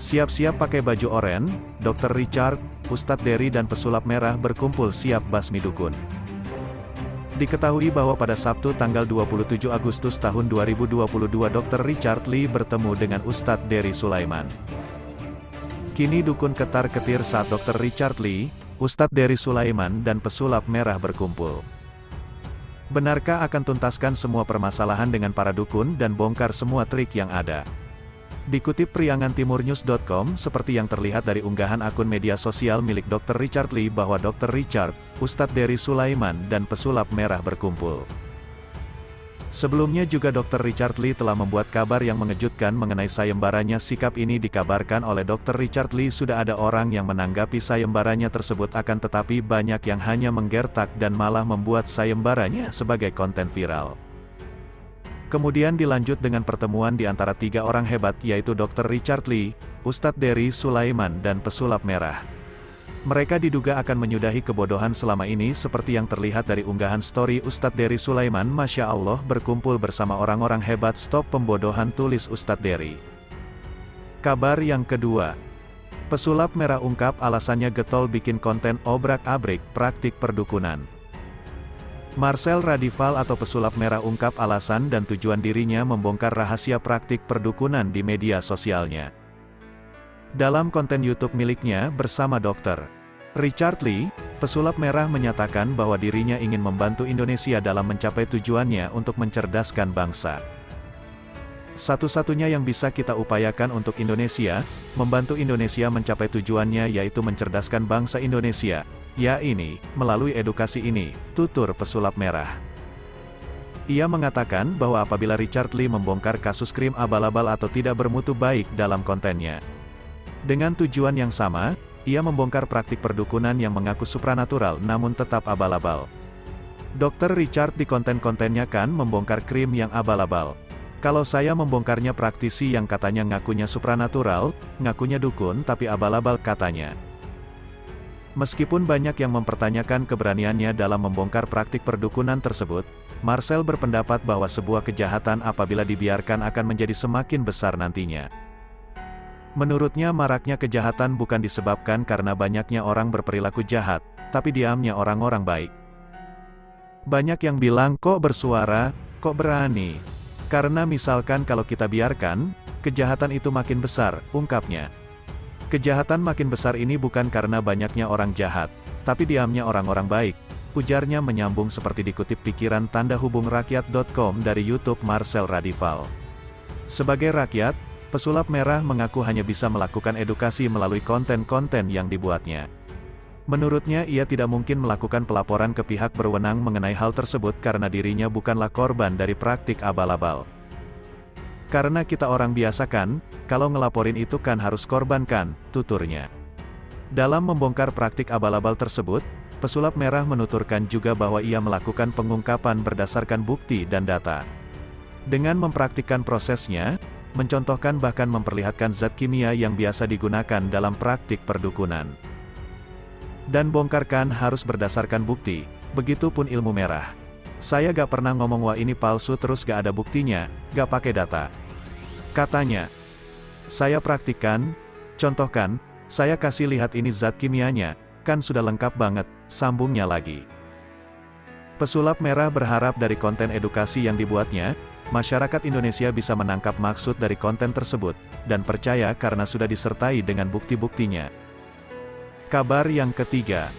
Siap-siap pakai baju oranye, Dr. Richard, Ustadz Dery dan pesulap merah berkumpul siap basmi dukun. Diketahui bahwa pada Sabtu tanggal 27 Agustus tahun 2022 Dr. Richard Lee bertemu dengan Ustadz Dery Sulaiman. Kini dukun ketar-ketir saat Dr. Richard Lee, Ustadz Dery Sulaiman dan pesulap merah berkumpul. Benarkah akan tuntaskan semua permasalahan dengan para dukun dan bongkar semua trik yang ada? Dikutip priangantimurnews.com, seperti yang terlihat dari unggahan akun media sosial milik Dr. Richard Lee bahwa Dr. Richard, Ustadz Dery Sulaiman dan pesulap merah berkumpul. Sebelumnya juga Dr. Richard Lee telah membuat kabar yang mengejutkan mengenai sayembaranya. Sikap ini dikabarkan oleh Dr. Richard Lee sudah ada orang yang menanggapi sayembaranya tersebut, akan tetapi banyak yang hanya menggertak dan malah membuat sayembaranya sebagai konten viral. Kemudian dilanjut dengan pertemuan di antara tiga orang hebat, yaitu Dr. Richard Lee, Ustadz Dery Sulaiman dan pesulap merah. Mereka diduga akan menyudahi kebodohan selama ini seperti yang terlihat dari unggahan story Ustadz Dery Sulaiman. Masya Allah, berkumpul bersama orang-orang hebat, stop pembodohan, tulis Ustadz Dery. Kabar yang kedua. Pesulap merah ungkap alasannya getol bikin konten obrak-abrik praktik perdukunan. Marcel Radival atau pesulap merah ungkap alasan dan tujuan dirinya membongkar rahasia praktik perdukunan di media sosialnya. Dalam konten YouTube miliknya bersama Dr. Richard Lee, pesulap merah menyatakan bahwa dirinya ingin membantu Indonesia dalam mencapai tujuannya untuk mencerdaskan bangsa. Satu-satunya yang bisa kita upayakan untuk Indonesia, membantu Indonesia mencapai tujuannya yaitu mencerdaskan bangsa Indonesia, ya ini, melalui edukasi ini, tutur pesulap merah. Ia mengatakan bahwa apabila Richard Lee membongkar kasus krim abal-abal atau tidak bermutu baik dalam kontennya, dengan tujuan yang sama, ia membongkar praktik perdukunan yang mengaku supranatural namun tetap abal-abal. Dr. Richard di konten-kontennya kan membongkar krim yang abal-abal. Kalau saya membongkarnya praktisi yang katanya ngakunya supranatural, ngakunya dukun tapi abal-abal katanya. Meskipun banyak yang mempertanyakan keberaniannya dalam membongkar praktik perdukunan tersebut, Marcel berpendapat bahwa sebuah kejahatan apabila dibiarkan akan menjadi semakin besar nantinya. Menurutnya maraknya kejahatan bukan disebabkan karena banyaknya orang berperilaku jahat, tapi diamnya orang-orang baik. Banyak yang bilang kok bersuara, kok berani. Karena misalkan kalau kita biarkan, kejahatan itu makin besar, ungkapnya. Kejahatan makin besar ini bukan karena banyaknya orang jahat, tapi diamnya orang-orang baik, ujarnya menyambung seperti dikutip pikiran tanda hubung rakyat.com dari YouTube Marcel Radival. Sebagai rakyat, pesulap merah mengaku hanya bisa melakukan edukasi melalui konten-konten yang dibuatnya. Menurutnya ia tidak mungkin melakukan pelaporan ke pihak berwenang mengenai hal tersebut karena dirinya bukanlah korban dari praktik abal-abal. Karena kita orang biasa kan, kalau ngelaporin itu kan harus korban kan, tuturnya. Dalam membongkar praktik abal-abal tersebut, pesulap merah menuturkan juga bahwa ia melakukan pengungkapan berdasarkan bukti dan data. Dengan mempraktikkan prosesnya, mencontohkan bahkan memperlihatkan zat kimia yang biasa digunakan dalam praktik perdukunan. Dan bongkarkan harus berdasarkan bukti, begitupun ilmu merah. Saya gak pernah ngomong wah ini palsu terus gak ada buktinya, gak pakai data. Katanya, saya praktikkan, contohkan, saya kasih lihat ini zat kimianya, kan sudah lengkap banget, sambungnya lagi. Pesulap merah berharap dari konten edukasi yang dibuatnya, masyarakat Indonesia bisa menangkap maksud dari konten tersebut, dan percaya karena sudah disertai dengan bukti-buktinya. Kabar yang ketiga.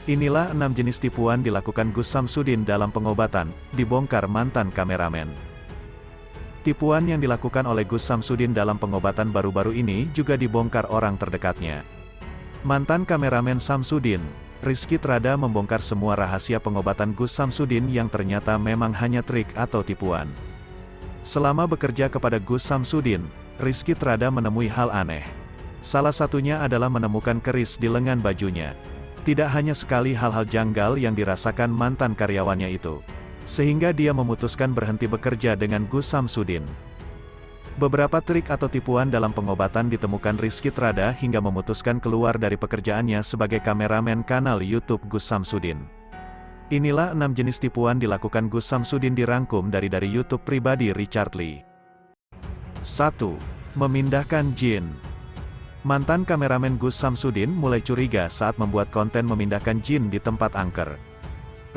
Inilah 6 jenis tipuan dilakukan Gus Samsudin dalam pengobatan, dibongkar mantan kameramen. Tipuan yang dilakukan oleh Gus Samsudin dalam pengobatan baru-baru ini juga dibongkar orang terdekatnya. Mantan kameramen Samsudin, Rizky Trada membongkar semua rahasia pengobatan Gus Samsudin yang ternyata memang hanya trik atau tipuan. Selama bekerja kepada Gus Samsudin, Rizky Trada menemui hal aneh. Salah satunya adalah menemukan keris di lengan bajunya. Tidak hanya sekali hal-hal janggal yang dirasakan mantan karyawannya itu, sehingga dia memutuskan berhenti bekerja dengan Gus Samsudin. Beberapa trik atau tipuan dalam pengobatan ditemukan Rizky Trada hingga memutuskan keluar dari pekerjaannya sebagai kameramen kanal YouTube Gus Samsudin. Inilah 6 jenis tipuan dilakukan Gus Samsudin dirangkum dari YouTube pribadi Richard Lee. 1. Memindahkan jin. Mantan kameramen Gus Samsudin mulai curiga saat membuat konten memindahkan jin di tempat angker.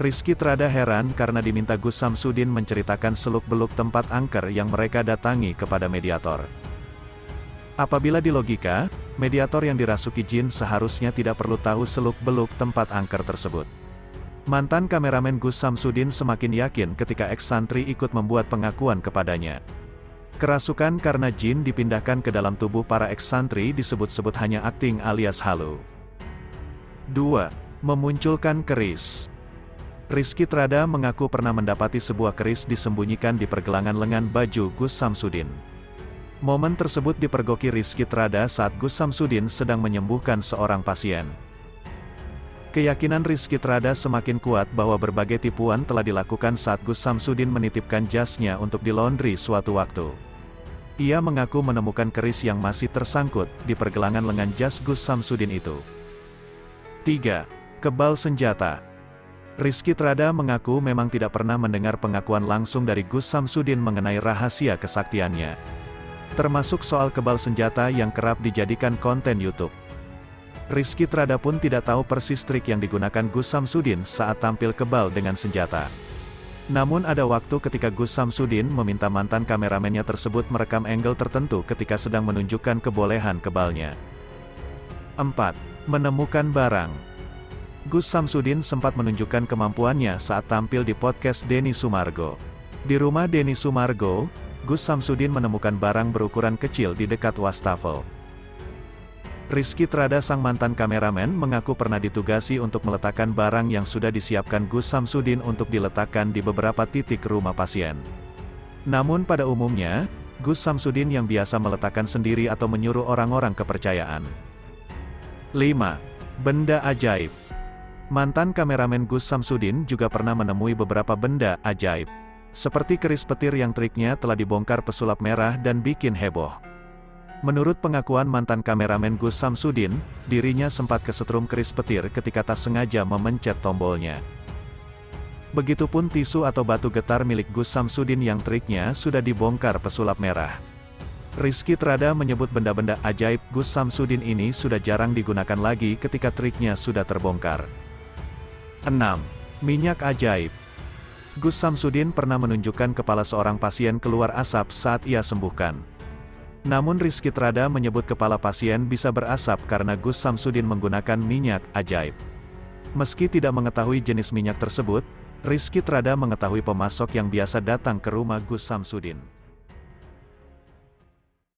Rizky Trada heran karena diminta Gus Samsudin menceritakan seluk-beluk tempat angker yang mereka datangi kepada mediator. Apabila di logika, mediator yang dirasuki jin seharusnya tidak perlu tahu seluk-beluk tempat angker tersebut. Mantan kameramen Gus Samsudin semakin yakin ketika eks-santri ikut membuat pengakuan kepadanya. Kerasukan karena jin dipindahkan ke dalam tubuh para eks-santri disebut-sebut hanya akting alias halu. 2. Memunculkan keris. Rizky Trada mengaku pernah mendapati sebuah keris disembunyikan di pergelangan lengan baju Gus Samsudin. Momen tersebut dipergoki Rizky Trada saat Gus Samsudin sedang menyembuhkan seorang pasien. Keyakinan Rizky Trada semakin kuat bahwa berbagai tipuan telah dilakukan saat Gus Samsudin menitipkan jasnya untuk dilondri suatu waktu. Ia mengaku menemukan keris yang masih tersangkut di pergelangan lengan jas Gus Samsudin itu. 3. Kebal senjata. Rizky Trada mengaku memang tidak pernah mendengar pengakuan langsung dari Gus Samsudin mengenai rahasia kesaktiannya. Termasuk soal kebal senjata yang kerap dijadikan konten YouTube. Rizky Trada pun tidak tahu persis trik yang digunakan Gus Samsudin saat tampil kebal dengan senjata. Namun ada waktu ketika Gus Samsudin meminta mantan kameramennya tersebut merekam angle tertentu ketika sedang menunjukkan kebolehan kebalnya. 4. Menemukan barang. Gus Samsudin sempat menunjukkan kemampuannya saat tampil di podcast Denny Sumargo. Di rumah Denny Sumargo, Gus Samsudin menemukan barang berukuran kecil di dekat wastafel. Rizky Trada sang mantan kameramen mengaku pernah ditugasi untuk meletakkan barang yang sudah disiapkan Gus Samsudin untuk diletakkan di beberapa titik rumah pasien. Namun pada umumnya, Gus Samsudin yang biasa meletakkan sendiri atau menyuruh orang-orang kepercayaan. 5. Benda ajaib. Mantan kameramen Gus Samsudin juga pernah menemui beberapa benda ajaib. Seperti keris petir yang triknya telah dibongkar pesulap merah dan bikin heboh. Menurut pengakuan mantan kameramen Gus Samsudin, dirinya sempat kesetrum keris petir ketika tak sengaja memencet tombolnya. Begitupun tisu atau batu getar milik Gus Samsudin yang triknya sudah dibongkar pesulap merah. Rizky Trada menyebut benda-benda ajaib Gus Samsudin ini sudah jarang digunakan lagi ketika triknya sudah terbongkar. 6. Minyak ajaib. Gus Samsudin pernah menunjukkan kepala seorang pasien keluar asap saat ia sembuhkan. Namun Rizky Trada menyebut kepala pasien bisa berasap karena Gus Samsudin menggunakan minyak ajaib. Meski tidak mengetahui jenis minyak tersebut, Rizky Trada mengetahui pemasok yang biasa datang ke rumah Gus Samsudin.